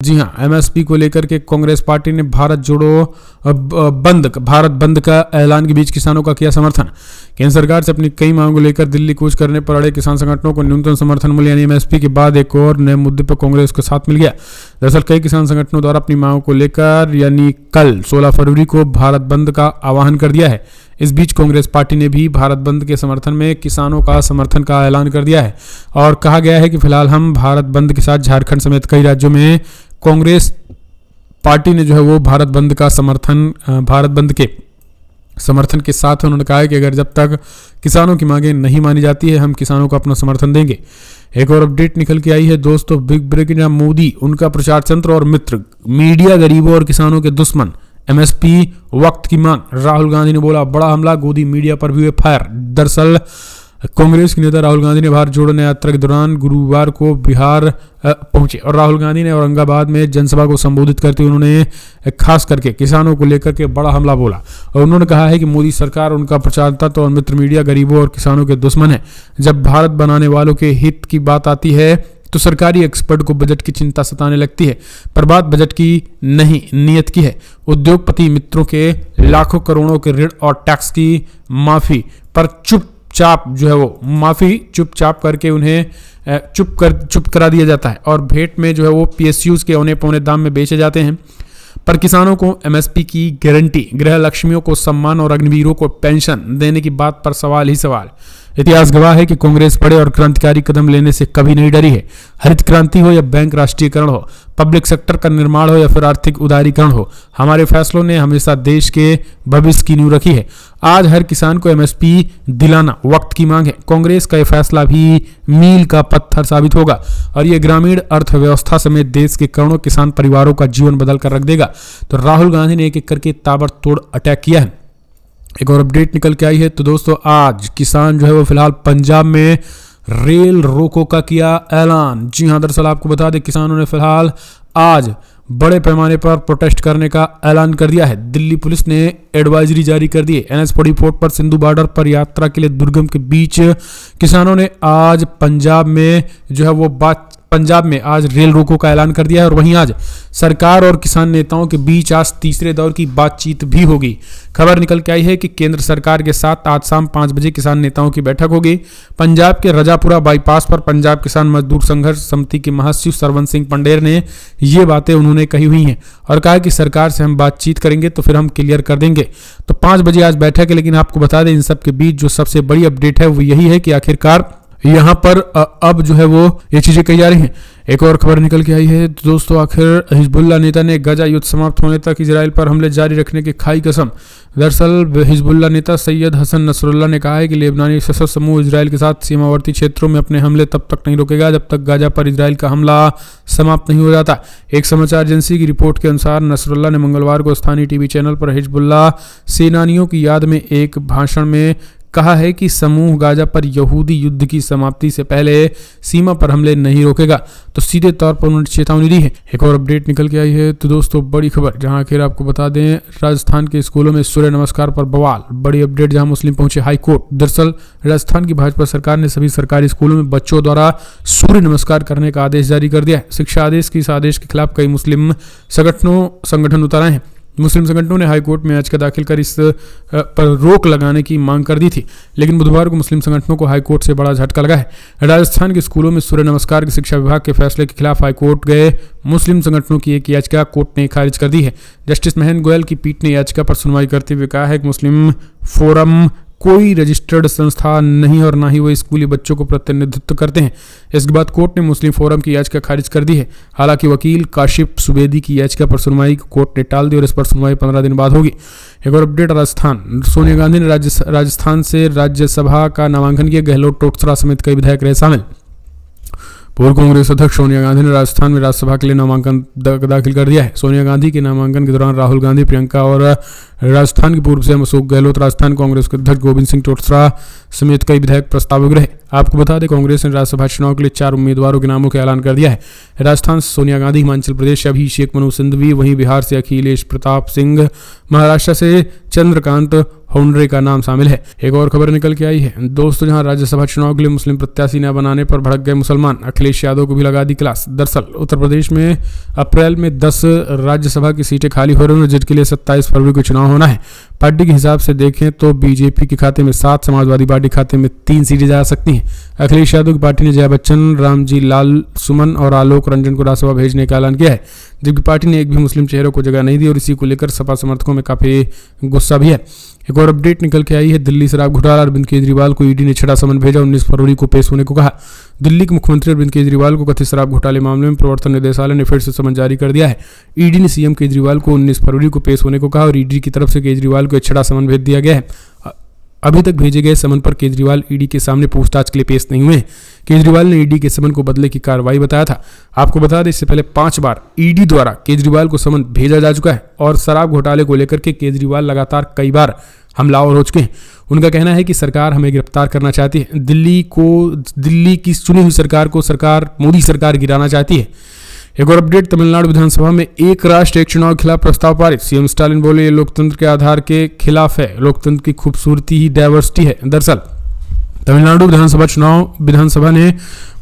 जी हां, एमएसपी को लेकर के कांग्रेस पार्टी ने भारत बंद का ऐलान के बीच किसानों का किया समर्थन। केंद्र सरकार से अपनी कई मांगों को लेकर दिल्ली कूच करने पर अड़े किसान संगठनों को न्यूनतम समर्थन मूल्य यानी एमएसपी के बाद एक और नए मुद्दे पर कांग्रेस को साथ मिल गया। दरअसल कई किसान संगठनों द्वारा अपनी मांगों को लेकर यानी कल 16 फरवरी को भारत बंद का आह्वान कर दिया है। इस बीच कांग्रेस पार्टी ने भी भारत बंद के समर्थन में किसानों का समर्थन का ऐलान कर दिया है और कहा गया है कि फिलहाल हम भारत बंद के साथ झारखंड समेत कई राज्यों में कांग्रेस पार्टी ने जो है वो भारत बंद के समर्थन के साथ उन्होंने कहा है कि अगर जब तक किसानों की मांगें नहीं मानी जाती है हम किसानों को अपना समर्थन देंगे। एक और अपडेट निकल के आई है दोस्तों, बिग ब्रेकिंग, मोदी उनका प्रचार तंत्र और मित्र, मीडिया गरीबों और किसानों के दुश्मन, एमएसपी वक्त की मांग, राहुल गांधी ने बोला बड़ा हमला, गोदी मीडिया पर भी हुए फायर। दरअसल कांग्रेस के नेता राहुल गांधी ने भारत जोड़ो यात्रा के दौरान गुरुवार को बिहार पहुंचे और राहुल गांधी ने औरंगाबाद में जनसभा को संबोधित करते हुए उन्होंने खास करके किसानों को लेकर के बड़ा हमला बोला और उन्होंने कहा है कि मोदी सरकार, उनका प्रचार तंत्र और मित्र मीडिया गरीबों और किसानों के दुश्मन है। जब भारत बनाने वालों के हित की बात आती है तो सरकारी एक्सपर्ट को बजट की चिंता सताने लगती है, पर बात बजट की नहीं नीयत की है। उद्योगपति मित्रों के लाखों करोड़ों के ऋण और टैक्स की माफी पर चुपचाप जो है वो माफी चुपचाप करके उन्हें चुप करा दिया जाता है और भेंट में जो है वो पीएसयूज के औने पौने दाम में बेचे जाते हैं। पर किसानों को एमएसपी की गारंटी, गृह लक्ष्मियों को सम्मान और अग्निवीरों को पेंशन देने की बात पर सवाल ही सवाल। इतिहास गवाह है कि कांग्रेस बड़े और क्रांतिकारी कदम लेने से कभी नहीं डरी है। हरित क्रांति हो या बैंक राष्ट्रीयकरण हो, पब्लिक सेक्टर का निर्माण हो या फिर आर्थिक उदारीकरण हो, हमारे फैसलों ने हमेशा देश के भविष्य की नींव रखी है। आज हर किसान को एमएसपी दिलाना वक्त की मांग है। कांग्रेस का यह फैसला भी मील का पत्थर साबित होगा और ये ग्रामीण अर्थव्यवस्था समेत देश के करोड़ों किसान परिवारों का जीवन बदल कर रख देगा। तो राहुल गांधी ने एक एक करके ताबड़तोड़ अटैक किया है। एक और अपडेट निकल के आई है तो दोस्तों, आज किसान जो है वो फिलहाल पंजाब में रेल रोको का किया ऐलान। जी हां, दरअसल आपको बता दें किसानों ने फिलहाल आज बड़े पैमाने पर प्रोटेस्ट करने का ऐलान कर दिया है। दिल्ली पुलिस ने एडवाइजरी जारी कर दी है। NH-44 पर सिंधु बॉर्डर पर यात्रा के लिए दुर्गम के बीच किसानों ने आज पंजाब में आज रेल रोको का ऐलान कर दिया है और वहीं आज सरकार और किसान नेताओं के बीच आज तीसरे दौर की बातचीत भी होगी। खबर निकल के आई है कि केंद्र सरकार के साथ आज शाम 5 बजे किसान नेताओं की बैठक होगी। पंजाब के रजापुरा बाईपास पर पंजाब किसान मजदूर संघर्ष समिति के महासचिव सरवन सिंह पंडेर ने ये बातें उन्होंने कही हुई हैं और कहा कि सरकार से हम बातचीत करेंगे तो फिर हम क्लियर कर देंगे। तो 5 बजे आज बैठक है, लेकिन आपको बता दें इन सब के बीच जो सबसे बड़ी अपडेट है वो यही है कि आखिरकार यहाँ पर अब जो है वो ये चीजें कही जा रही हैं। एक और खबर निकल के आई है तो दोस्तों, आखिर हिजबुल्लाह नेता ने गजा युद्ध समाप्त होने तक इजराइल पर हमले जारी रखने की खाई कसम। दरअसल हिजबुल्लाह नेता सैयद हसन नसरुल्लाह ने कहा है कि लेबनानी सशस्त्र समूह इजराइल के साथ सीमावर्ती क्षेत्रों में अपने हमले तब तक नहीं रोकेगा जब तक गाजा पर इजराइल का हमला समाप्त नहीं हो जाता। एक समाचार एजेंसी की रिपोर्ट के अनुसार नसरुल्लाह ने मंगलवार को स्थानीय टीवी चैनल पर हिजबुल्लाह सेनानियों की याद में एक भाषण में कहा है कि समूह गाजा पर यहूदी युद्ध की समाप्ति से पहले सीमा पर हमले नहीं रोकेगा। तो सीधे तौर पर उन्होंने चेतावनी दी है। एक और अपडेट निकल के आई है तो दोस्तों, बड़ी खबर जहां आखिर आपको बता दें राजस्थान के स्कूलों में सूर्य नमस्कार पर बवाल। बड़ी अपडेट जहां मुस्लिम पहुंचे हाई कोर्ट। दरअसल राजस्थान की भाजपा सरकार ने सभी सरकारी स्कूलों में बच्चों द्वारा सूर्य नमस्कार करने का आदेश जारी कर दिया है। शिक्षा आदेश की इस आदेश के खिलाफ कई मुस्लिम संगठन उतर आए हैं। मुस्लिम संगठनों ने हाईकोर्ट में याचिका दाखिल कर इस पर रोक लगाने की मांग कर दी थी, लेकिन बुधवार को मुस्लिम संगठनों को हाईकोर्ट से बड़ा झटका लगा है। राजस्थान के स्कूलों में सूर्य नमस्कार के शिक्षा विभाग के फैसले के खिलाफ हाईकोर्ट गए मुस्लिम संगठनों की एक याचिका कोर्ट ने खारिज कर दी है। जस्टिस महेंद्र गोयल की पीठ ने याचिका पर सुनवाई करते हुए कहा है कि मुस्लिम फोरम कोई रजिस्टर्ड संस्था नहीं और ना ही वो स्कूली बच्चों को प्रतिनिधित्व करते हैं। इसके बाद कोर्ट ने मुस्लिम फोरम की याचिका खारिज कर दी है। हालांकि वकील काशिफ सुबेदी की याचिका पर सुनवाई कोर्ट ने टाल दी और इस पर सुनवाई 15 दिन बाद होगी। एक और अपडेट, राजस्थान। सोनिया गांधी ने राजस्थान से राज्यसभा का नामांकन किया। गहलोत, टोटसरा समेत कई विधायक रहे शामिल। पूर्व कांग्रेस अध्यक्ष सोनिया गांधी ने राजस्थान में राज्यसभा के लिए नामांकन दाखिल कर दिया है। सोनिया गांधी के नामांकन के दौरान राहुल गांधी, प्रियंका और राजस्थान के पूर्व सीएम अशोक गहलोत, राजस्थान कांग्रेस के अध्यक्ष गोविंद सिंह टोटसरा समेत कई विधायक प्रस्तावित रहे। आपको बता दें कांग्रेस ने राज्यसभा चुनाव के लिए 4 उम्मीदवारों के नामों का ऐलान कर दिया है। राजस्थान से सोनिया गांधी, हिमाचल प्रदेश से अभिषेक मनु सिंघवी, वहीं बिहार से अखिलेश प्रताप सिंह, महाराष्ट्र से चंद्रकांत होंडरे का नाम शामिल है। एक और खबर निकल के आई है दोस्तों, जहां राज्यसभा चुनाव के लिए मुस्लिम प्रत्याशी न बनाने पर भड़क गए मुसलमान, अखिलेश यादव को भी लगा दी क्लास। दरअसल उत्तर प्रदेश में अप्रैल में 10 राज्यसभा की सीटें खाली हो रही हैं, जिनके लिए 27 फरवरी को चुनाव होना है। पार्टी के हिसाब से देखें तो बीजेपी के खाते में 7, समाजवादी पार्टी खाते में 3 सीटें जा सकती हैं। अखिलेश यादव की पार्टी ने जया बच्चन, रामजी लाल सुमन और आलोक रंजन को राज्यसभा भेजने का ऐलान किया है, जबकि पार्टी ने एक भी मुस्लिम चेहरे को जगह नहीं दी और इसी को लेकर सपा समर्थकों में काफी गुस्सा भी है। एक और अपडेट निकल के आई है, दिल्ली शराब घोटाला, अरविंद केजरीवाल को ईडी ने छठा समन भेजा, 19 फरवरी को पेश होने को कहा। दिल्ली के मुख्यमंत्री अरविंद केजरीवाल को कथित शराब घोटाले मामले में प्रवर्तन निदेशालय ने फिर से समन जारी कर दिया है। ईडी ने सीएम केजरीवाल को 19 फरवरी को पेश होने को कहा और ईडी की तरफ से केजरीवाल को एक छठा समन भेज दिया गया है। अभी तक भेजे गए समन पर केजरीवाल ईडी के सामने पूछताछ के लिए पेश नहीं हुए। केजरीवाल ने ईडी के समन को बदले की कार्रवाई बताया था। आपको बता दें इससे पहले 5 बार ईडी द्वारा केजरीवाल को समन भेजा जा चुका है और शराब घोटाले को लेकर के केजरीवाल लगातार कई बार हमलावर हो चुके हैं। उनका कहना है कि सरकार हमें गिरफ्तार करना चाहती है, दिल्ली की चुनी हुई सरकार को मोदी सरकार गिराना चाहती है। एक और अपडेट, तमिलनाडु विधानसभा में एक राष्ट्र एक चुनाव के खिलाफ प्रस्ताव पारित, सीएम स्टालिन बोले ये लोकतंत्र के आधार के खिलाफ है, लोकतंत्र की खूबसूरती ही डाइवर्सिटी है। दरअसल तमिलनाडु विधानसभा ने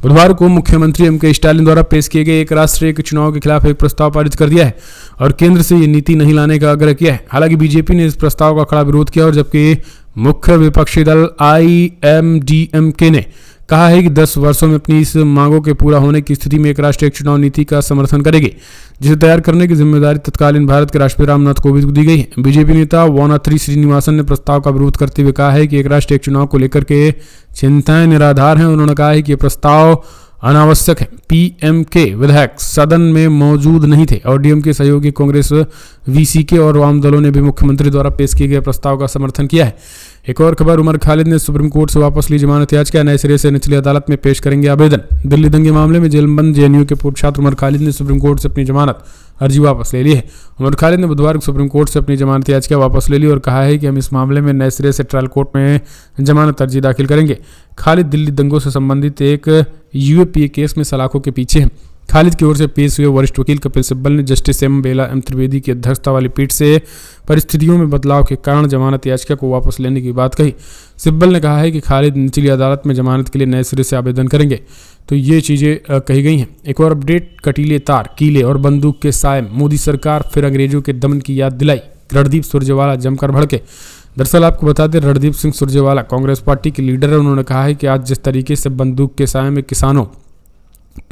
बुधवार को मुख्यमंत्री एम के स्टालिन द्वारा पेश किए गए एक राष्ट्र एक चुनाव के खिलाफ एक प्रस्ताव पारित कर दिया है और केंद्र से ये नीति नहीं लाने का आग्रह किया है। हालांकि बीजेपी ने इस प्रस्ताव का कड़ा विरोध किया और जबकि मुख्य विपक्षी दल IMDMK ने कहा है कि 10 वर्षों में अपनी इस मांगों के पूरा होने की स्थिति में एक राष्ट्र एक चुनाव नीति का समर्थन करेगी, जिसे तैयार करने की जिम्मेदारी तत्कालीन भारत के राष्ट्रपति रामनाथ कोविंद को दी गई है। बीजेपी नेता वानाथ्री श्रीनिवासन ने प्रस्ताव का विरोध करते हुए कहा है कि एक राष्ट्र एक चुनाव को लेकर के चिंताएं निराधार हैं। उन्होंने कहा है कि यह प्रस्ताव अनावश्यक है। PMK विधायक सदन में मौजूद नहीं थे और डीएमके सहयोगी कांग्रेस, VCK और वाम दलों ने भी मुख्यमंत्री द्वारा पेश किए गए प्रस्ताव का समर्थन किया है। एक और खबर, उमर खालिद ने सुप्रीम कोर्ट से वापस ली जमानत याचिका, नए सिरे से निचली अदालत में पेश करेंगे आवेदन। दिल्ली दंगे मामले में जेलबंद JNU के पूर्व छात्र उमर खालिद ने सुप्रीम कोर्ट से अपनी जमानत अर्जी वापस ले ली है। उमर खालिद ने बुधवार को सुप्रीम कोर्ट से अपनी जमानत याचिका वापस ले ली और कहा है कि हम इस मामले में नए सिरे से ट्रायल कोर्ट में जमानत अर्जी दाखिल करेंगे। खालिद दिल्ली दंगों से संबंधित एक UAPA केस में सलाखों के पीछे हैं। खालिद की ओर से पेश हुए वरिष्ठ वकील कपिल सिब्बल ने जस्टिस M बेला M त्रिवेदी की अध्यक्षता वाली पीठ से परिस्थितियों में बदलाव के कारण जमानत याचिका को वापस लेने की बात कही। सिब्बल ने कहा है कि खालिद निचली अदालत में जमानत के लिए नए सिरे से आवेदन करेंगे। तो ये चीज़ें कही गई हैं। एक और अपडेट, कटीले तार, कीले और बंदूक के साए, मोदी सरकार फिर अंग्रेजों के दमन की याद दिलाई, रणदीप सुरजेवाला जमकर भड़के। दरअसल आपको बता दें, रणदीप सिंह सुरजेवाला कांग्रेस पार्टी के लीडर है। उन्होंने कहा है कि आज जिस तरीके से बंदूक के साए में किसानों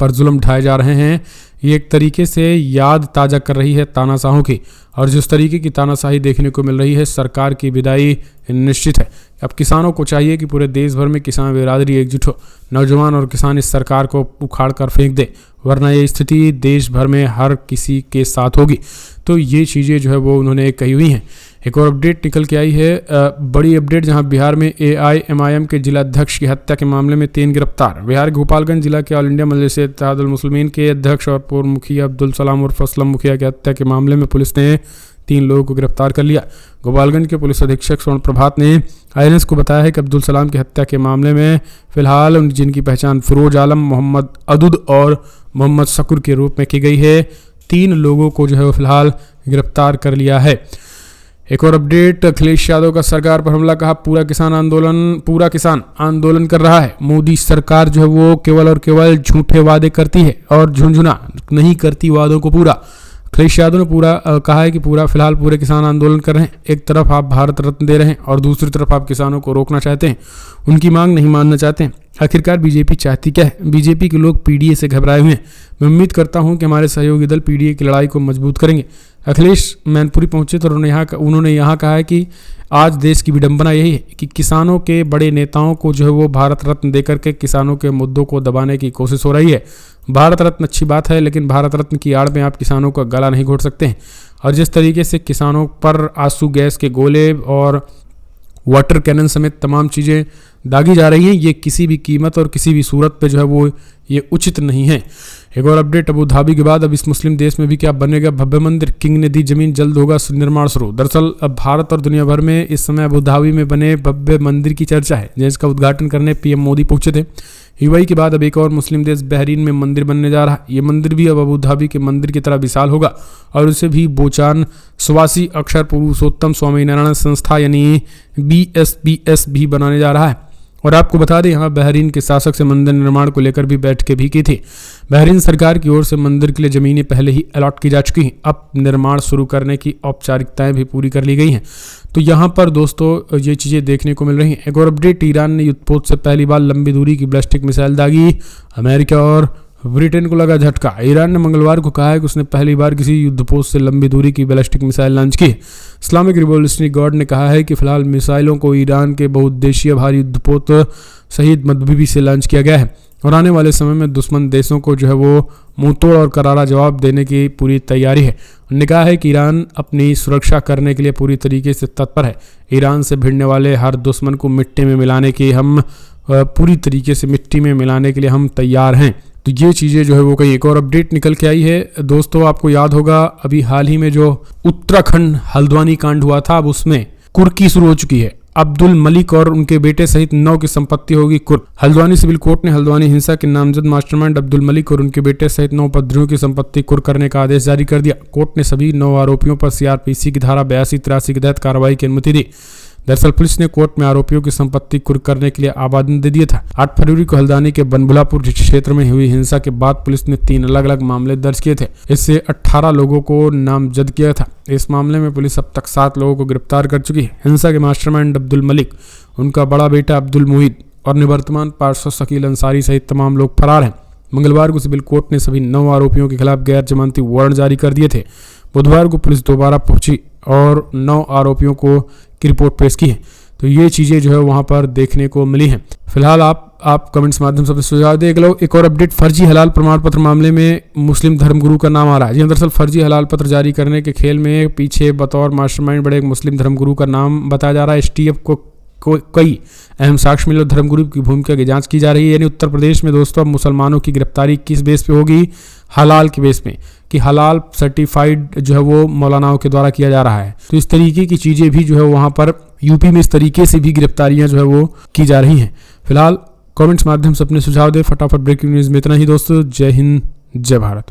पर जुल्म ढाए जा रहे हैं, ये एक तरीके से याद ताज़ा कर रही है तानाशाहों की, और जिस तरीके की तानाशाही देखने को मिल रही है, सरकार की विदाई निश्चित है। अब किसानों को चाहिए कि पूरे देश भर में किसान बिरादरी एकजुट हो, नौजवान और किसान इस सरकार को उखाड़ कर फेंक दे, वरना ये स्थिति देश भर में हर किसी के साथ होगी। तो ये चीज़ें जो है वो उन्होंने कही हुई हैं। एक और अपडेट निकल के आई है, बड़ी अपडेट, जहां बिहार में AIMIM के जिलाध्यक्ष की हत्या के मामले में 3 गिरफ्तार। बिहार के गोपालगंज जिला के ऑल इंडिया मजलिस-ए-इत्तेहादुल मुस्लिमीन के अध्यक्ष और पूर्व मुखिया अब्दुल सलाम उर्फ असलम मुखिया की हत्या के मामले में पुलिस ने 3 लोगों को गिरफ्तार कर लिया। गोपालगंज के पुलिस अधीक्षक स्वर्ण प्रभात ने INS को बताया है कि अब्दुल सलाम की हत्या के मामले में फिलहाल जिनकी पहचान फिरोज आलम, मोहम्मद अदुद और मोहम्मद शकुर के रूप में की गई है, 3 लोगों को जो है वो फिलहाल गिरफ्तार कर लिया है। एक और अपडेट, अखिलेश यादव का सरकार पर हमला, कहा पूरा किसान आंदोलन कर रहा है। मोदी सरकार जो है वो केवल और केवल झूठे वादे करती है और झुंझुना नहीं करती वादों को पूरा। अखिलेश यादव ने कहा है कि फिलहाल पूरे किसान आंदोलन कर रहे हैं। एक तरफ आप भारत रत्न दे रहे हैं और दूसरी तरफ आप किसानों को रोकना चाहते हैं, उनकी मांग नहीं मानना चाहते हैं। आखिरकार बीजेपी चाहती क्या है? बीजेपी के लोग PDA से घबराए हुए हैं। मैं उम्मीद करता हूं कि हमारे सहयोगी दल PDA की लड़ाई को मजबूत करेंगे। अखिलेश मैनपुरी पहुंचे तो उन्होंने यहाँ कहा है कि आज देश की विडंबना यही है कि किसानों के बड़े नेताओं को जो है वो भारत रत्न देकर के किसानों के मुद्दों को दबाने की कोशिश हो रही है। भारत रत्न अच्छी बात है, लेकिन भारत रत्न की आड़ में आप किसानों का गला नहीं घोट सकते हैं। और जिस तरीके से किसानों पर आंसू गैस के गोले और वाटर कैनन समेत तमाम चीज़ें दागी जा रही हैं, ये किसी भी कीमत और किसी भी सूरत पे जो है वो ये उचित नहीं है। एक और अपडेट, अबू धाबी के बाद अब इस मुस्लिम देश में भी क्या बनेगा भव्य मंदिर, किंग ने दी जमीन, जल्द होगा निर्माण शुरू। दरअसल अब भारत और दुनिया भर में इस समय अबू धाबी में बने भव्य मंदिर की चर्चा है, जिसका उद्घाटन करने पीएम मोदी पहुंचे थे। यूएई के बाद अब एक और मुस्लिम देश बहरीन में मंदिर बनने जा रहा है। ये मंदिर भी अब अबू धाबी के मंदिर की तरह विशाल होगा और उसे भी बोचान स्वासी अक्षर पुरुषोत्तम स्वामी नारायण संस्था यानी BSBS भी बनाने जा रहा है। और आपको बता दें, यहाँ बहरीन के शासक से मंदिर निर्माण को लेकर भी बैठकें भी की थी। बहरीन सरकार की ओर से मंदिर के लिए जमीनें पहले ही अलॉट की जा चुकी हैं, अब निर्माण शुरू करने की औपचारिकताएं भी पूरी कर ली गई हैं। तो यहाँ पर दोस्तों ये चीज़ें देखने को मिल रही हैं। एक और अपडेट, ईरान ने युद्धपोत से पहली बार लंबी दूरी की बैलिस्टिक मिसाइल दागी, अमेरिका और ब्रिटेन को लगा झटका। ईरान ने मंगलवार को कहा है कि उसने पहली बार किसी युद्धपोत से लंबी दूरी की बैलिस्टिक मिसाइल लॉन्च की। इस्लामिक रिवॉल्यूशनरी गार्ड ने कहा है कि फिलहाल मिसाइलों को ईरान के बहुउद्देशीय भारी युद्धपोत शहीद मदबीबी से लॉन्च किया गया है और आने वाले समय में दुश्मन देशों को जो है वो मुंहतोड़ और करारा जवाब देने की पूरी तैयारी है। उन्होंने कहा है कि ईरान अपनी सुरक्षा करने के लिए पूरी तरीके से तत्पर है। ईरान से भिड़ने वाले हर दुश्मन को मिट्टी में मिलाने की हम पूरी तरीके से मिट्टी में मिलाने के लिए हम तैयार हैं। तो ये चीज़ें जो है वो कहीं एक और अपडेट निकल के आई है। दोस्तों आपको याद होगा अभी हाल ही में जो उत्तराखंड हल्द्वानी कांड हुआ था, अब उसमें कुर्की शुरू हो चुकी है। अब्दुल मलिक और उनके बेटे सहित 9 की संपत्ति होगी कुर्क। हल्द्वानी सिविल कोर्ट ने हल्द्वानी हिंसा के नामजद मास्टरमाइंड अब्दुल मलिक और उनके बेटे सहित 9 उपद्रवियों की संपत्ति कुर्क करने का आदेश जारी कर दिया। कोर्ट ने सभी 9 आरोपियों पर CRPC की धारा 82-83 के तहत कार्रवाई की अनुमति दी। दरअसल पुलिस ने कोर्ट में आरोपियों की संपत्ति कुर्क करने के लिए आवेदन दे दिया था। 8 फरवरी को हल्द्वानी के बनभुलापुर क्षेत्र में हुई हिंसा के बाद पुलिस ने 3 अलग अलग मामले दर्ज किए थे। इससे 18 लोगों को नामजद किया था। इस मामले में पुलिस अब तक 7 लोगों को गिरफ्तार कर चुकी है। हिंसा के मास्टरमाइंड अब्दुल मलिक, उनका बड़ा बेटा अब्दुल मुहीद और निवर्तमान पार्षद शकील अंसारी सहित तमाम लोग फरार हैं। मंगलवार को सिविल कोर्ट ने सभी 9 आरोपियों के खिलाफ गैर जमानती वारंट जारी कर दिए थे। बुधवार को पुलिस दोबारा पहुंची और 9 आरोपियों को की रिपोर्ट पेश की है। तो ये चीज़ें जो है वहाँ पर देखने को मिली हैं। फिलहाल आप कमेंट्स माध्यम से सुझाव देख लो। एक और अपडेट, फर्जी हलाल प्रमाण पत्र मामले में मुस्लिम धर्मगुरु का नाम आ रहा है। जी दरअसल फर्जी हलाल पत्र जारी करने के खेल में पीछे बतौर मास्टरमाइंड बड़े एक मुस्लिम धर्मगुरु का नाम बताया जा रहा है। STF को कई अहम साक्ष्य मिले, धर्मगुरु की भूमिका की जांच की जा रही है। यानी उत्तर प्रदेश में दोस्तों अब मुसलमानों की गिरफ्तारी किस बेस पे होगी? हलाल के बेस में, कि हलाल सर्टिफाइड जो है वो मौलानाओं के द्वारा किया जा रहा है। तो इस तरीके की चीज़ें भी जो है वहाँ पर यूपी में इस तरीके से भी गिरफ्तारियाँ जो है वो की जा रही हैं। फिलहाल कमेंट्स माध्यम से अपने सुझाव दें। फटाफट ब्रेकिंग न्यूज़ में इतना ही दोस्तों। जय हिंद, जय भारत।